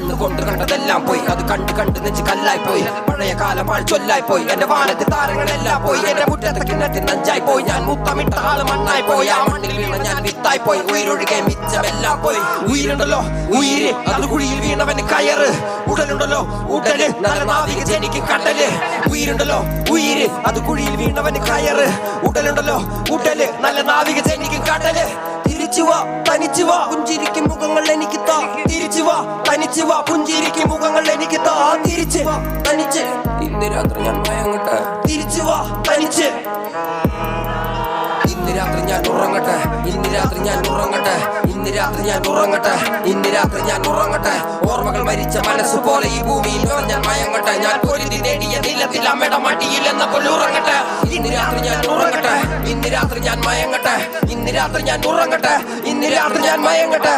കണ്ണുകൊണ്ട് കണ്ടതെല്ലാം പോയി, അത് കണ്ട് കണ്ട് നെഞ്ച് കല്ലായി പോയി. പഴയ കാലം ചൊല്ലായി പോയി, എന്റെ വാനത്തെ താരങ്ങളെല്ലാം പോയി. എന്റെ മുറ്റത്തെ കിണ്ണത്തിൽ നഞ്ചായി പോയി, ഞാൻ മുത്തമിട്ട ആള് മണ്ണായി പോയി. ആ മണ്ണിൽ വീണ ഞാൻ വിത്തായി പോയി, ഉയരൊഴുകെ മിച്ചമെല്ലാം പോയി. ഉയരുണ്ടല്ലോ ഉയിര്, അത് കുഴിയിൽ വീണവന് കയറ്. ഉടലുണ്ടല്ലോ ഉടല്, നല്ല നാവിക ജനിക്കും കടല്. ഉയരുണ്ടല്ലോ ഉയിര്, അത് കുഴിയിൽ വീണവന് കയറ്. ഉടലുണ്ടല്ലോ ഉടല്, നല്ല നാവിക ജനിക്കും കടല്. തിരിച്ചുവാ തനിച്ചുവാ, പുഞ്ചിരിക്കും മുഖങ്ങൾ എനിക്ക് താ. തിരിച്ചുവാ തനിച്ചുവാ, പുഞ്ചിരിക്കും മുഖങ്ങൾ എനിക്ക് താ. തിരിച്ച് തനിച്ച് ഇന്ന് രാത്രി ഞാൻ മയങ്ങട്ടെ. തിരിച്ചുവാ തനിച്ച് ഇന്ന് രാത്രി ഞാൻ ഉറങ്ങട്ടെ. ഇന്ന് രാത്രി ഞാൻ ഉറങ്ങട്ടെ. ഇന്ന് രാത്രി ഞാൻ ഉറങ്ങട്ടെ. ഇന്ന് രാത്രി ഞാൻ ഉറങ്ങട്ടെ. ഓർമ്മകൾ മരിച്ച മനസ്സ് പോലെ ഈ ഭൂമിയിൽ ഞാൻ മയങ്ങട്ടെ. ഞാൻ പൊരുതി നേടിയ നിലത്തിൽ അമ്മയുടെ മടിയിൽ എന്ന പോലെ ഉറങ്ങട്ടെ. ഇന്ന് രാത്രി ഞാൻ ഉറങ്ങട്ടെ. ഇന്ന് രാത്രി ഞാൻ മയങ്ങട്ടെ. ഇന്ന് രാത്രി ഞാൻ ഉറങ്ങട്ടെ. ഇന്ന് രാത്രി ഞാൻ മയങ്ങട്ടെ.